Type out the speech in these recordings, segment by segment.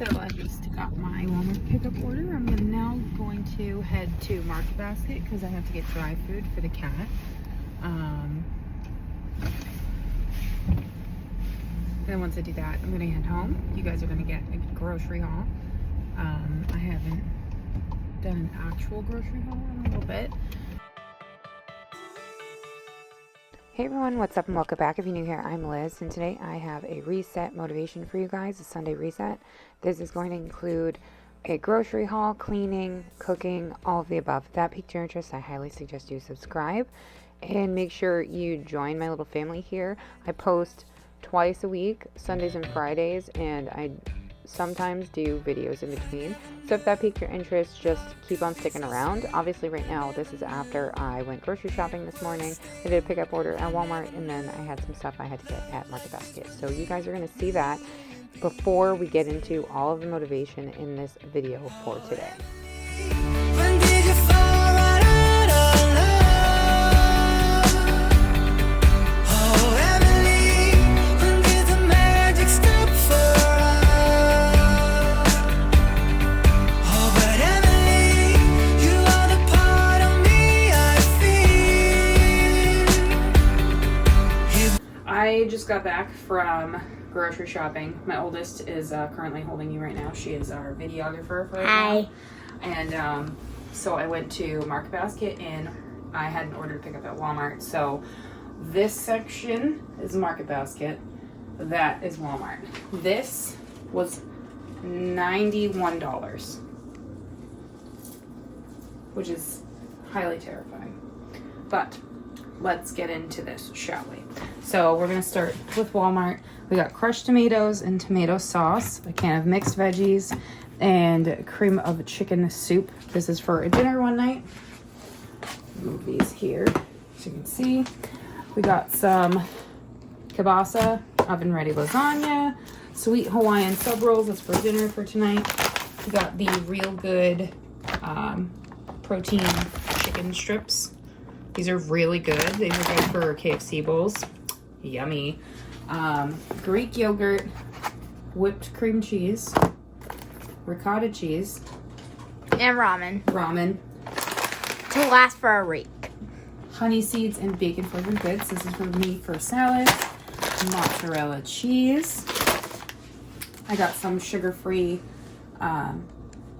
So I just got my Walmart pickup order. I'm now going to head to Market Basket because I have to get dry food for the cat. Then once I do that, I'm gonna head home. You guys are gonna get a grocery haul. I haven't done an actual grocery haul in a little bit. Hey everyone, what's up and welcome back. If you're new here, I'm Liz, and today I have a reset motivation for you guys, a Sunday reset. This is going to include a grocery haul, cleaning, cooking, all of the above. If that piqued your interest, I highly suggest you subscribe and make sure you join my little family here. I post twice a week, Sundays and Fridays, and I sometimes do videos in between. So if that piqued your interest, just keep on sticking around. Obviously right now, this is after I went grocery shopping this morning. I did a pickup order at Walmart, and then I had some stuff I had to get at Market Basket. So you guys are going to see that before we get into all of the motivation in this video for today. I just got back from grocery shopping. My oldest is currently holding you right now. She is our videographer for Hi. And so I went to Market Basket and I had an order to pick up at Walmart. So this section is Market Basket. That is Walmart. This was $91, which is highly terrifying. But let's get into this, shall we? So we're gonna start with Walmart. We got crushed tomatoes and tomato sauce, a can of mixed veggies, and cream of chicken soup. This is for a dinner one night. Move these here so you can see. We got some kielbasa, oven ready lasagna, sweet Hawaiian sub rolls. That's for dinner for tonight. We got the Real Good protein chicken strips. These are really good. These are good for KFC bowls. Yummy. Greek yogurt, whipped cream cheese, ricotta cheese, And ramen. ramen, To last for a week. honey seeds, and bacon flavored bits. This is for me for salad. Mozzarella cheese. I got some sugar-free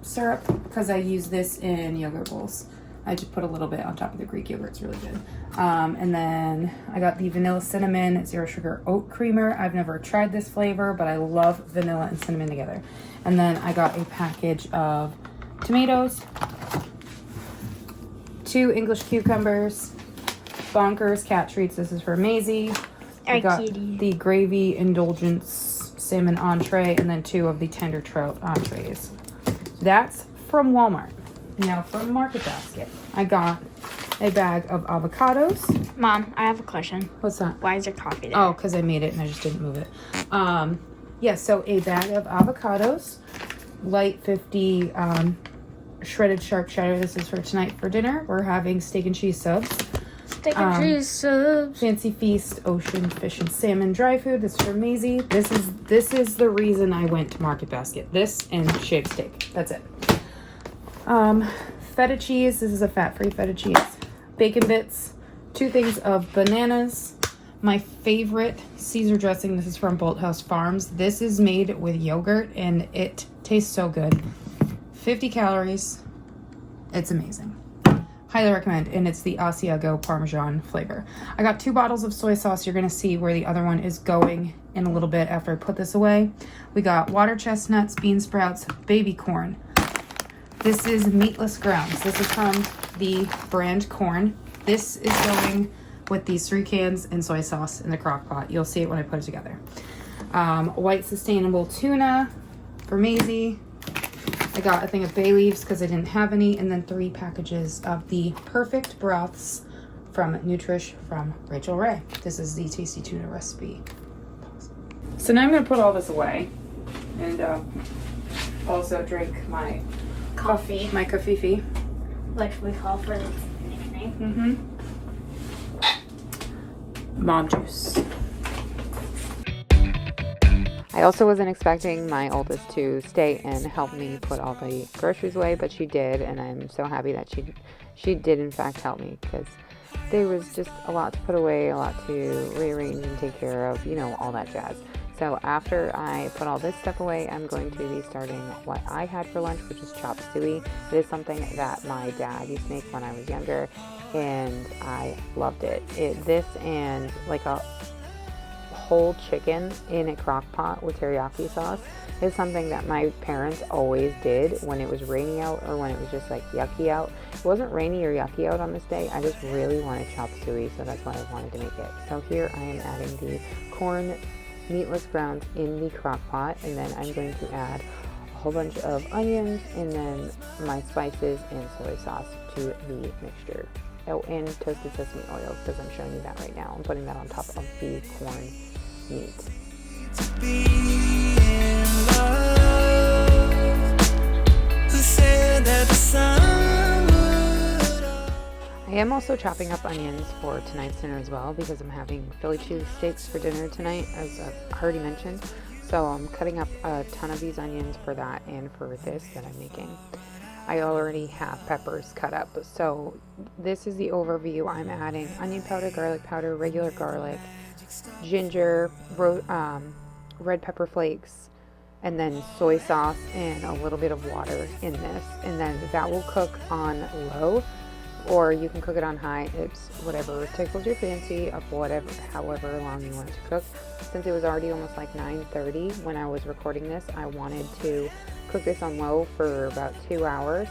syrup because I use this in yogurt bowls. I just put a little bit on top of the Greek yogurt. It's really good. And then I got the vanilla cinnamon zero sugar oat creamer. I've never tried this flavor, but I love vanilla and cinnamon together. And then I got a package of tomatoes, 2 English cucumbers, Bonkers cat treats. This is for Maisie. I got the gravy indulgence salmon entree, and then 2 of the tender trout entrees. That's from Walmart. Now from Market Basket, I got a bag of avocados. Mom, I have a question. What's that? Why is there coffee there? Oh, because I made it and I just didn't move it. Yeah, so a bag of avocados, light 50 shredded shark cheddar. This is for tonight for dinner. We're having steak and cheese subs. Steak and cheese subs. Fancy Feast, ocean fish and salmon dry food. This is for Maisie. This is the reason I went to Market Basket. This and shaved steak. That's it. Feta cheese. This is a fat-free feta cheese. Bacon bits. 2 things of bananas. My favorite Caesar dressing. This is from Bolthouse Farms. This is made with yogurt and it tastes so good. 50 calories. It's amazing. Highly recommend. And it's the Asiago Parmesan flavor. I got 2 bottles of soy sauce. You're going to see where the other one is going in a little bit after I put this away. We got water chestnuts, bean sprouts, baby corn. This is meatless grounds. This is from the brand Corn. This is going with these 3 cans and soy sauce in the crock pot. You'll see it when I put it together. White sustainable tuna for Maisie. I got a thing of bay leaves because I didn't have any. And then 3 packages of the perfect broths from Nutrish from Rachel Ray. This is the tasty tuna recipe. So now I'm going to put all this away. And also drink my Coffee. My kafifi. Like we call for its nickname. Mom juice. I also wasn't expecting my oldest to stay and help me put all the groceries away, but she did, and I'm so happy that she did in fact help me, because there was just a lot to put away, a lot to rearrange and take care of, you know, all that jazz. So after I put all this stuff away, I'm going to be starting what I had for lunch, which is chop suey. It is something that my dad used to make when I was younger, and I loved it. This and like a whole chicken in a crock pot with teriyaki sauce is something that my parents always did when it was rainy out or when it was just like yucky out. It wasn't rainy or yucky out on this day. I just really wanted chop suey, so that's why I wanted to make it. So here I am adding the corn meatless grounds in the crock pot, and then I'm going to add a whole bunch of onions and then my spices and soy sauce to the mixture. Oh, and toasted sesame oil, because I'm showing you that right now. I'm putting that on top of the corn meat. I am also chopping up onions for tonight's dinner as well, because I'm having Philly cheese steaks for dinner tonight, as I've already mentioned. So I'm cutting up a ton of these onions for that and for this that I'm making. I already have peppers cut up. So this is the overview. I'm adding onion powder, garlic powder, regular garlic, ginger, red pepper flakes, and then soy sauce and a little bit of water in this. And then that will cook on low, or you can cook it on high. It's whatever tickles your fancy of whatever, however long you want it to cook. Since it was already almost like 9:30 when I was recording this, I wanted to cook this on low for about 2 hours.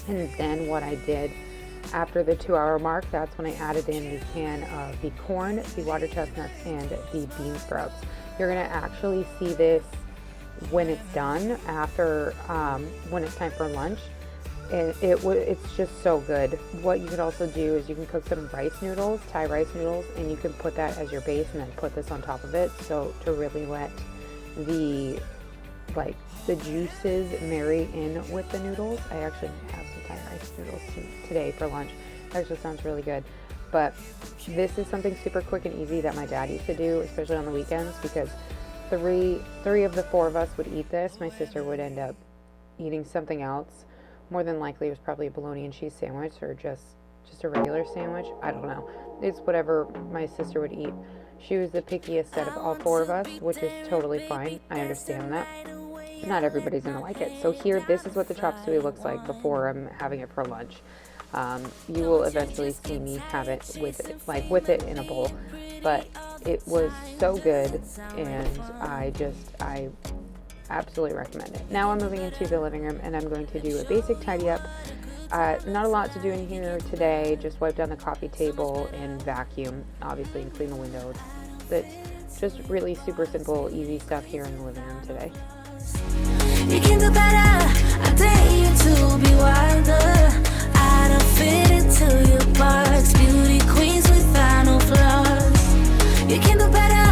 And then what I did after the 2-hour mark, that's when I added in the can of the corn, the water chestnuts, and the bean sprouts. You're gonna actually see this when it's done, after when it's time for lunch. It's just so good. What you could also do is you can cook some rice noodles, Thai rice noodles, and you can put that as your base and then put this on top of it. So to really let the juices marry in with the noodles. I actually have some Thai rice noodles today for lunch. That actually sounds really good. But this is something super quick and easy that my dad used to do, especially on the weekends, because three of the 4 of us would eat this. My sister would end up eating something else. More than likely it was probably a bologna and cheese sandwich, or just a regular sandwich. I don't know. It's whatever my sister would eat. She was the pickiest out of all 4 of us, which is totally fine. I understand that. Not everybody's gonna like it. So here, this is what the chop suey looks like before I'm having it for lunch. You will eventually see me have it with it in a bowl, but it was so good, and I absolutely recommend it. Now I'm moving into the living room, and I'm going to do a basic tidy up. Not a lot to do in here today, just wipe down the coffee table and vacuum, obviously, and clean the windows. That's just really super simple, easy stuff here in the living room today. You can do better. I dare you to be wilder. I don't fit into your box. Beauty queens without no flaws. You can do better.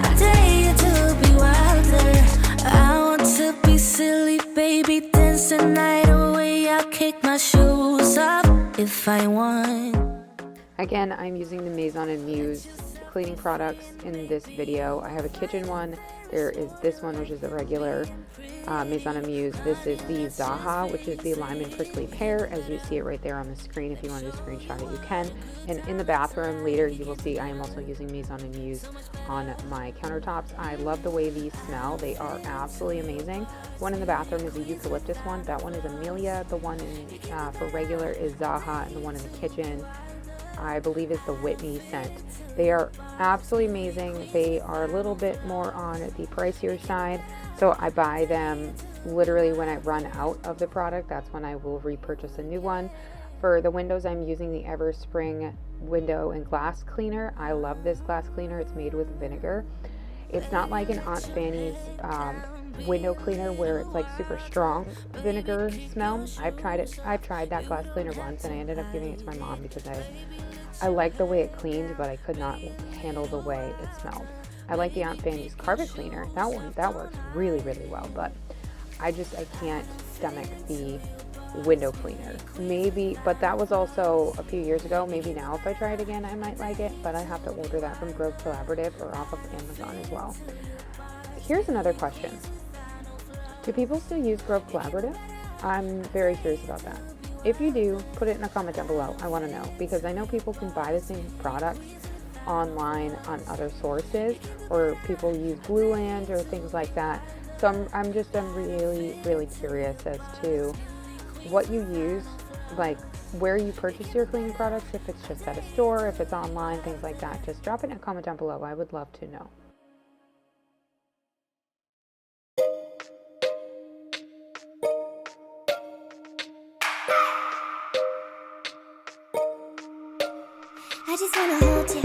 I dare you to be wilder. I want to be silly, baby, dance the night away. I'll kick my shoes off if I want. Again, I'm using the Maison and Muse cleaning products in this video. I have a kitchen one. There is this one, which is the regular Maison and Muse. This is the Zaha, which is the lime and prickly pear, as you see it right there on the screen. If you want to screenshot it, you can. And in the bathroom later, you will see I am also using Maison and Muse on my countertops. I love the way these smell. They are absolutely amazing. One in the bathroom is a eucalyptus one. That one is Amelia. The one for regular is Zaha, and the one in the kitchen, I believe, is the Whitney scent. They are absolutely amazing. They are a little bit more on the pricier side, so I buy them literally when I run out of the product. That's when I will repurchase a new one. For the windows, I'm using the Everspring window and glass cleaner. I love this glass cleaner. It's made with vinegar. It's not like an Aunt Fanny's window cleaner where it's like super strong vinegar smell. I've tried that glass cleaner once, and I ended up giving it to my mom because I liked the way it cleaned, but I could not handle the way it smelled. I like the Aunt Fanny's carpet cleaner. That works really, really well, but I can't stomach the window cleaner. Maybe, but that was also a few years ago. Maybe now if I try it again, I might like it, but I have to order that from Grove Collaborative or off of Amazon as well. here's another question. Do people still use Grove Collaborative? I'm very curious about that. If you do, put it in a comment down below. I want to know, because I know people can buy the same products online on other sources, or people use Blueland or things like that. So I'm really, really curious as to what you use, like where you purchase your cleaning products, if it's just at a store, if it's online, things like that. Just drop it in a comment down below. I would love to know. I just wanna hold you.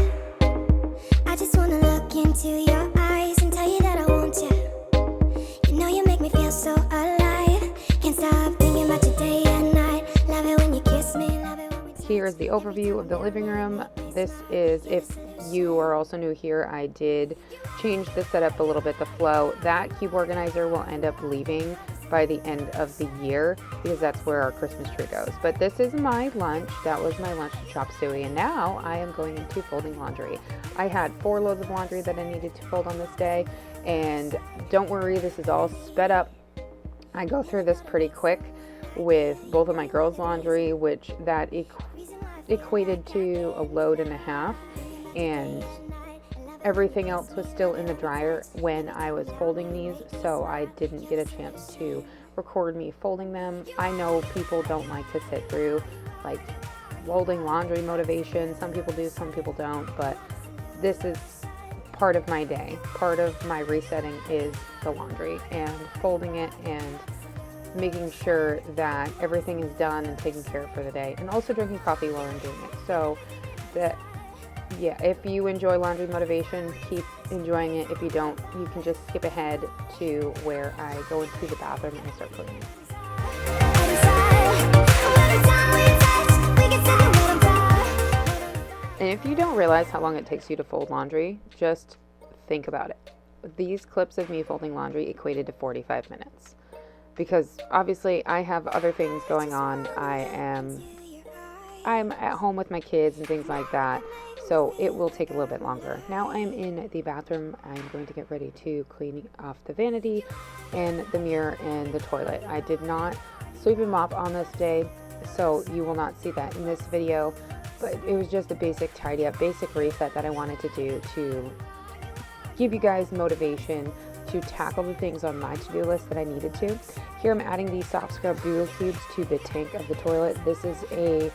I just wanna look into your eyes and tell you that I want you. You know you make me feel so alive. Can't stop thinking about you day and night. Love it when you kiss me, love it when we touch. Here is the overview of the living room. This is, if you are also new here, I did change the setup a little bit, the flow. That cube organizer will end up leaving by the end of the year, because that's where our Christmas tree goes. But this is my lunch. That was my lunch to Chop Suey, and now I am going into folding laundry. I had 4 loads of laundry that I needed to fold on this day, and don't worry, this is all sped up. I go through this pretty quick with both of my girls' laundry, which that equated to a load and a half, and everything else was still in the dryer when I was folding these, so I didn't get a chance to record me folding them. I know people don't like to sit through like folding laundry motivation. Some people do, some people don't, but this is part of my day. Part of my resetting is the laundry and folding it and making sure that everything is done and taken care of for the day, and also drinking coffee while I'm doing it. So that, yeah, if you enjoy laundry motivation, keep enjoying it. If you don't, you can just skip ahead to where I go into the bathroom and I start cleaning. And if you don't realize how long it takes you to fold laundry, just think about it. These clips of me folding laundry equated to 45 minutes. Because obviously I have other things going on. I'm at home with my kids and things like that, so it will take a little bit longer. Now I'm in the bathroom. I'm going to get ready to clean off the vanity and the mirror and the toilet. I did not sweep and mop on this day, so you will not see that in this video, but it was just a basic tidy up, basic reset that I wanted to do to give you guys motivation to tackle the things on my to-do list that I needed to. Here I'm adding these soft scrub dual cubes to the tank of the toilet. This is a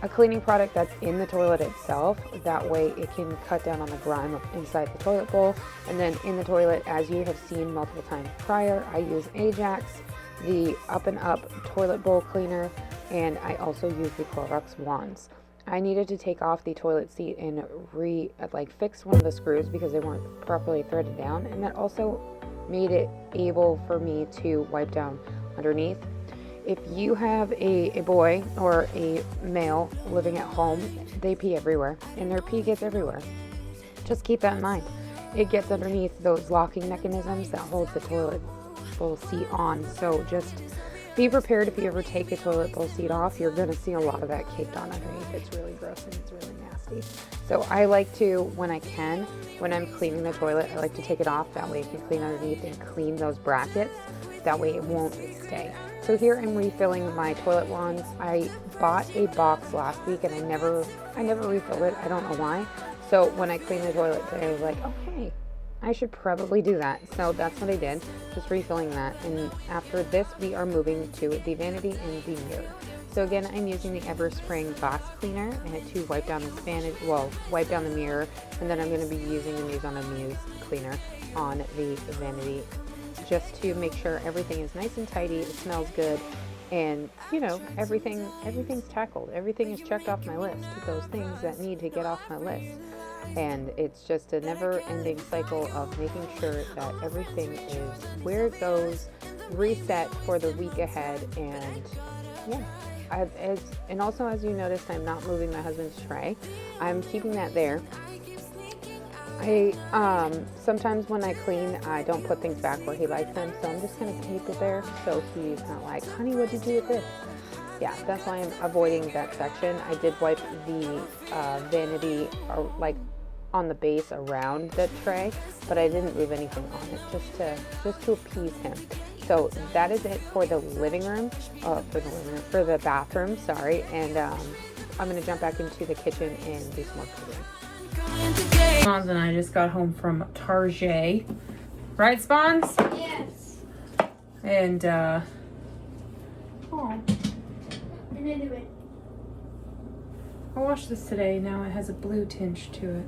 cleaning product that's in the toilet itself. That way it can cut down on the grime inside the toilet bowl. And then in the toilet, as you have seen multiple times prior, I use Ajax, the Up and Up toilet bowl cleaner, and I also use the Clorox wands. I needed to take off the toilet seat and fix one of the screws because they weren't properly threaded down, and that also made it able for me to wipe down underneath. If you have a boy or a male living at home, they pee everywhere, and their pee gets everywhere. Just keep that in mind. It gets underneath those locking mechanisms that hold the toilet bowl seat on, so just be prepared. If you ever take a toilet bowl seat off, you're going to see a lot of that caked on underneath. It's really gross and it's really nasty. So I like to, when I can, when I'm cleaning the toilet, I like to take it off. That way it can clean underneath and clean those brackets. That way it won't stay. So here I'm refilling my toilet wands. I bought a box last week and I never refilled it. I don't know why. So when I cleaned the toilet today, I was like, okay, I should probably do that. So that's what I did, just refilling that. And after this, we are moving to the vanity and the mirror. So again, I'm using the Everspring glass cleaner and to wipe down this vanity, wipe down the mirror, and then I'm going to be using the Muse on a Muse cleaner on the vanity, just to make sure everything is nice and tidy, it smells good, and you know, everything's tackled. Everything is checked off my list, those things that need to get off my list. And it's just a never-ending cycle of making sure that everything is where it goes, reset for the week ahead, and yeah. And also, as you noticed, I'm not moving my husband's tray. I'm keeping that there. Sometimes when I clean, I don't put things back where he likes them, so I'm just going to keep it there so he's not like, honey, what'd you do with this? Yeah, that's why I'm avoiding that section. I did wipe the vanity on the base around the tray, but I didn't move anything on it just to appease him. So that is it for the living room, for the bathroom, sorry. And I'm gonna jump back into the kitchen and do some more cooking. Spawns and I just got home from Target. Right, Spawns? Yes. And And anyway. I washed this today. Now it has a blue tinge to it.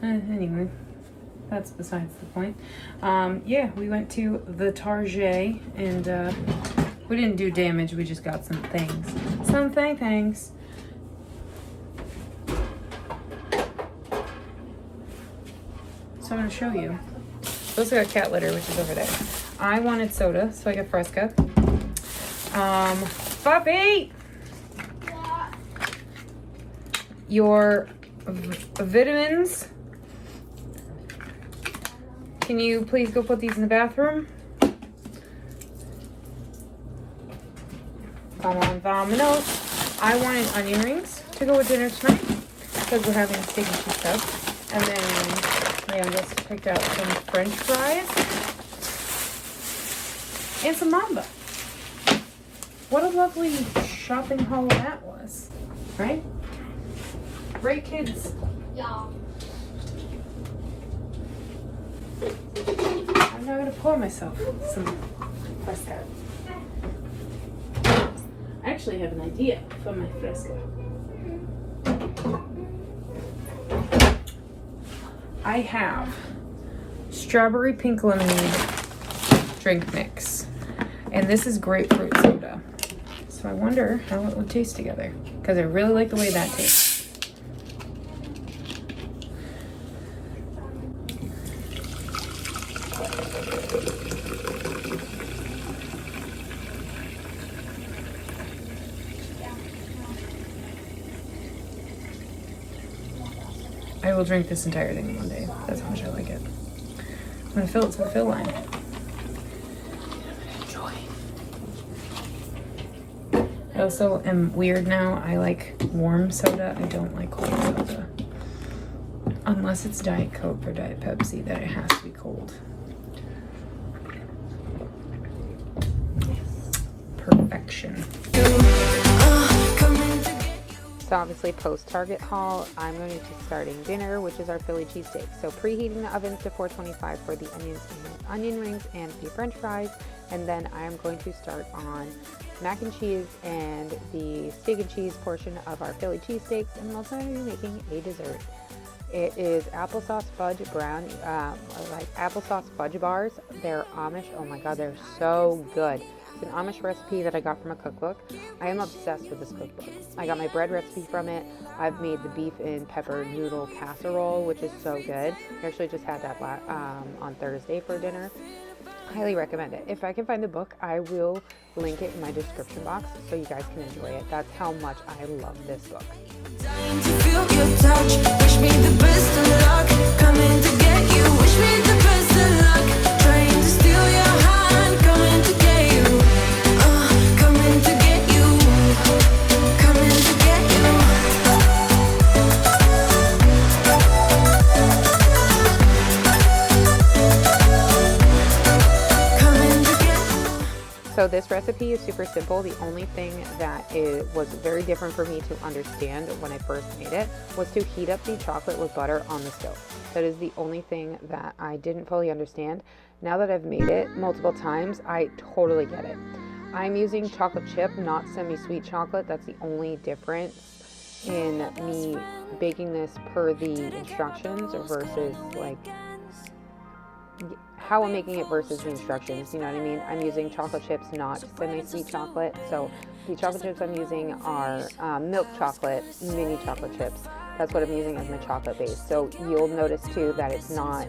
Anyway, that's besides the point. Yeah, we went to the Target and we didn't do damage. We just got some things. Some things. So I'm going to show you. We also got cat litter, which is over there. I wanted soda, so I got Fresca. Puppy! Your vitamins. Can you please go put these in the bathroom? Vamonos. I wanted onion rings to go with dinner tonight because we're having steak and cheese stuff. And then Leon just picked out some French fries and some Mamba. What a lovely shopping haul that was, right? Right, kids? Yeah. I'm now gonna pour myself some Fresca. I actually have an idea for my Fresca. I have strawberry pink lemonade drink mix, and this is grapefruit soda. So I wonder how it would taste together, because I really like the way that tastes. I will drink this entire thing in one day. That's how much I like it. I'm gonna fill it to the fill line. Enjoy. I also am weird now. I like warm soda. I don't like cold soda. Unless it's Diet Coke or Diet Pepsi, that it has to be cold. Perfection. So obviously post Target haul, I'm going to be starting dinner, which is our Philly cheesesteak. So preheating the ovens to 425 for the onion rings and the French fries, and then I am going to start on mac and cheese and the steak and cheese portion of our Philly cheesesteaks, and I'm also going to be making a dessert. It is applesauce fudge brownie, like applesauce fudge bars. They're Amish. Oh my god, they're so good. An Amish recipe that I got from a cookbook. I am obsessed with this cookbook. I got my bread recipe from it. I've made the beef and pepper noodle casserole, which is so good. I actually just had that on Thursday for dinner. Highly recommend it. If I can find the book, I will link it in my description box so you guys can enjoy it. That's how much I love this book. Dying to feel your touch. Wish me the best of luck. Coming to get you. Wish me the best of luck. Trying to steal your heart. Coming to get you. Coming to get you. Coming to get you. Coming to get you. So this recipe is super simple. The only thing that was very different for me to understand when I first made it was to heat up the chocolate with butter on the stove. That is the only thing that I didn't fully understand. Now that I've made it multiple times, I totally get it. I'm using chocolate chip, not semi-sweet chocolate. That's the only difference in me baking this per the instructions versus like how I'm making it versus the instructions, you know what I mean? I'm using chocolate chips, not semi-sweet chocolate. So the chocolate chips I'm using are milk chocolate, mini chocolate chips. That's what I'm using as my chocolate base. So you'll notice too that it's not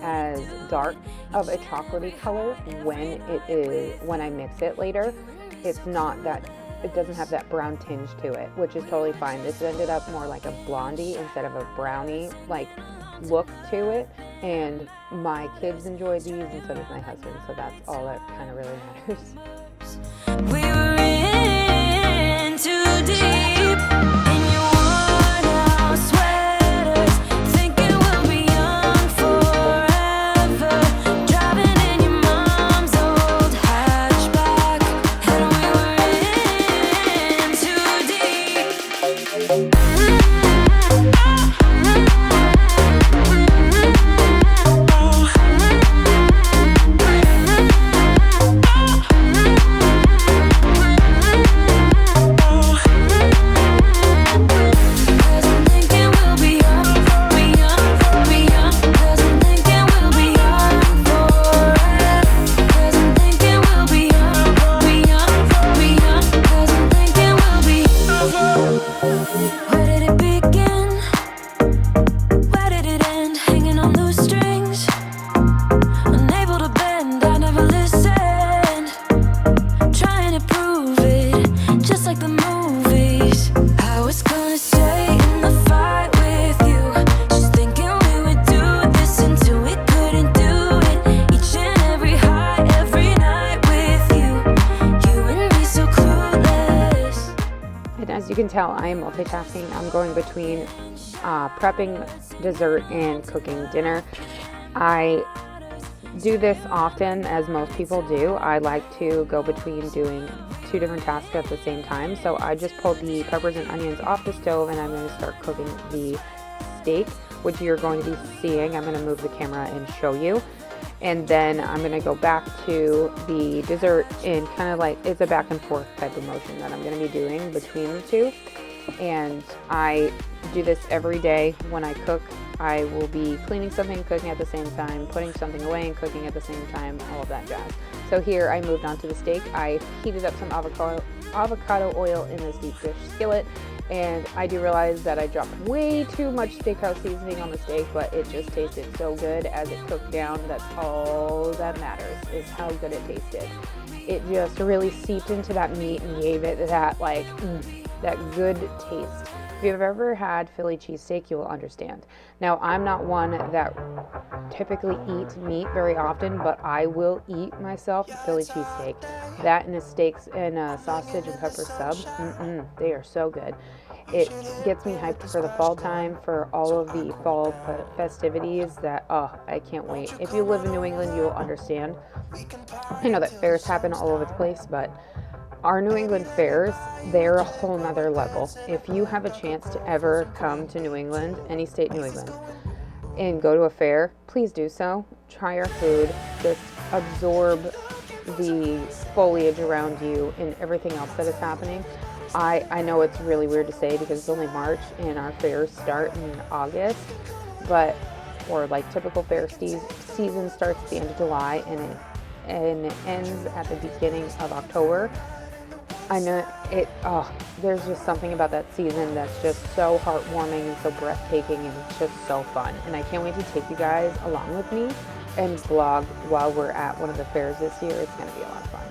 as dark of a chocolatey color when I mix it later. It's not that, it doesn't have that brown tinge to it, which is totally fine. This ended up more like a blondie instead of a brownie like look to it, and my kids enjoy these and so does my husband, so that's all that kind of really matters. We were in too deep in your worn out sweaters, thinking we'll tell, I am multitasking. I'm going between prepping dessert and cooking dinner. I do this often, as most people do. I like to go between doing 2 different tasks at the same time. So I just pulled the peppers and onions off the stove, and I'm going to start cooking the steak, which you're going to be seeing. I'm going to move the camera and show you. And then I'm going to go back to the dessert, and kind of like, it's a back and forth type of motion that I'm going to be doing between the two. And I do this every day when I cook. I will be cleaning something, cooking at the same time, putting something away and cooking at the same time, all of that jazz. So here I moved on to the steak. I heated up some avocado oil in this deep dish skillet, and I do realize that I dropped way too much steakhouse seasoning on the steak, but it just tasted so good as it cooked down. That's all that matters, is how good it tasted. It just really seeped into that meat and gave it that that good taste. If you've ever had Philly cheesesteak, you will understand. Now, I'm not one that typically eats meat very often, but I will eat myself a Philly cheesesteak. That and a steaks and a sausage and pepper sub, they are so good. It gets me hyped for the fall time, for all of the fall festivities that, I can't wait. If you live in New England, you will understand. I know that fairs happen all over the place, but our New England fairs, they're a whole nother level. If you have a chance to ever come to New England, any state in New England, and go to a fair, please do so. Try our food. Just absorb the foliage around you and everything else that is happening. I know it's really weird to say because it's only March and our fairs start in August, or like typical fair season starts at the end of July and it ends at the beginning of October. I know there's just something about that season that's just so heartwarming and so breathtaking, and it's just so fun. And I can't wait to take you guys along with me and vlog while we're at one of the fairs this year. It's going to be a lot of fun.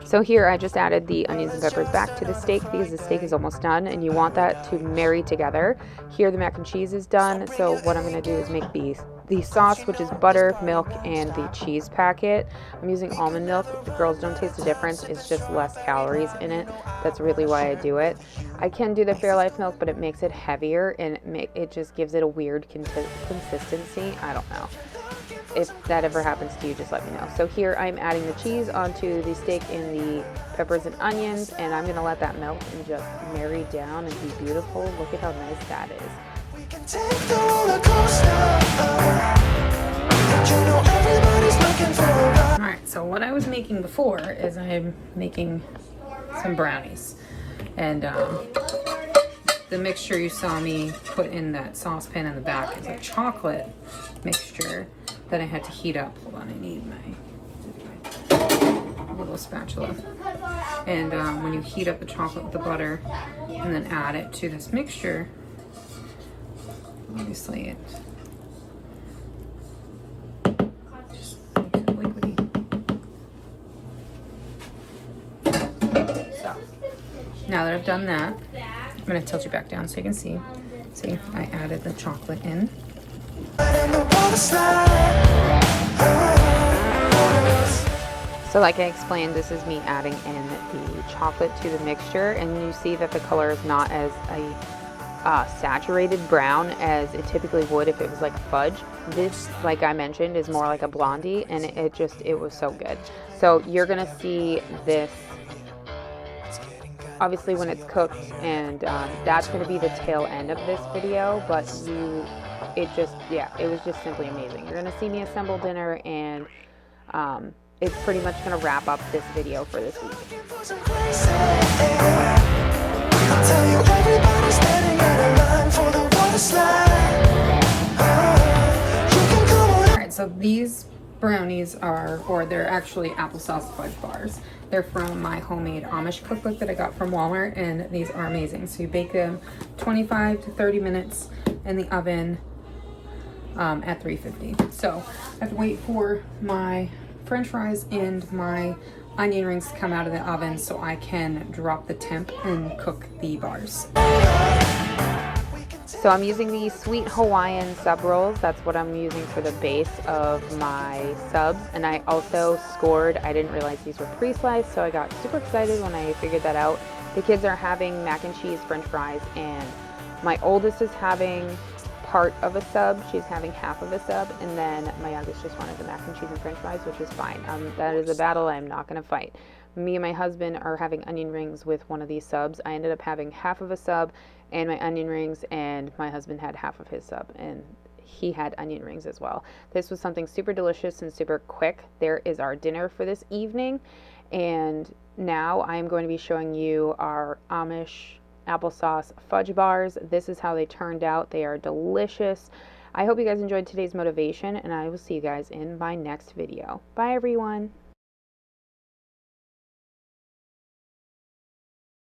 So here I just added the onions and peppers back to the steak because the steak is almost done and you want that to marry together. Here the mac and cheese is done, so what I'm going to do is make the sauce, which is butter, milk, and the cheese packet. I'm using almond milk. The girls don't taste the difference. It's just less calories in it. That's really why I do it. I can do the Fairlife milk, but it makes it heavier and it just gives it a weird consistency. I don't know. If that ever happens to you, just let me know. So here I'm adding the cheese onto the steak and the peppers and onions, and I'm going to let that melt and just marry down and be beautiful. Look at how nice that is. Alright, so what I was making before is I'm making some brownies. And the mixture you saw me put in that saucepan in the back is a chocolate mixture that I had to heat up. Hold on, I need my little spatula. And when you heat up the chocolate with the butter and then add it to this mixture, obviously it just makes it liquidy. So now that I've done that, I'm going to tilt you back down so you can see. See, I added the chocolate in. So like I explained, this is me adding in the chocolate to the mixture, and you see that the color is not as a saturated brown as it typically would if it was like fudge. This, like I mentioned, is more like a blondie, and it was so good. So you're gonna see this obviously when it's cooked, and that's going to be the tail end of this video, but it was just simply amazing. You're going to see me assemble dinner, and it's pretty much going to wrap up this video for this week. Alright, so these brownies they're actually applesauce fudge bars. They're from my homemade Amish cookbook that I got from Walmart, and these are amazing. So you bake them 25 to 30 minutes in the oven at 350. So I have to wait for my French fries and my onion rings to come out of the oven so I can drop the temp and cook the bars. So I'm using the Sweet Hawaiian sub rolls. That's what I'm using for the base of my subs. And I also scored, I didn't realize these were pre-sliced, so I got super excited when I figured that out. The kids are having mac and cheese french fries, and my oldest is having part of a sub. She's having half of a sub, and then my youngest just wanted the mac and cheese and french fries, which is fine. That is a battle I'm not going to fight. Me and my husband are having onion rings with one of these subs. I ended up having half of a sub and my onion rings, and my husband had half of his sub, and he had onion rings as well. This was something super delicious and super quick. There is our dinner for this evening, and now I'm going to be showing you our Amish applesauce fudge bars. This is how they turned out. They are delicious. I hope you guys enjoyed today's motivation, and I will see you guys in my next video. Bye everyone.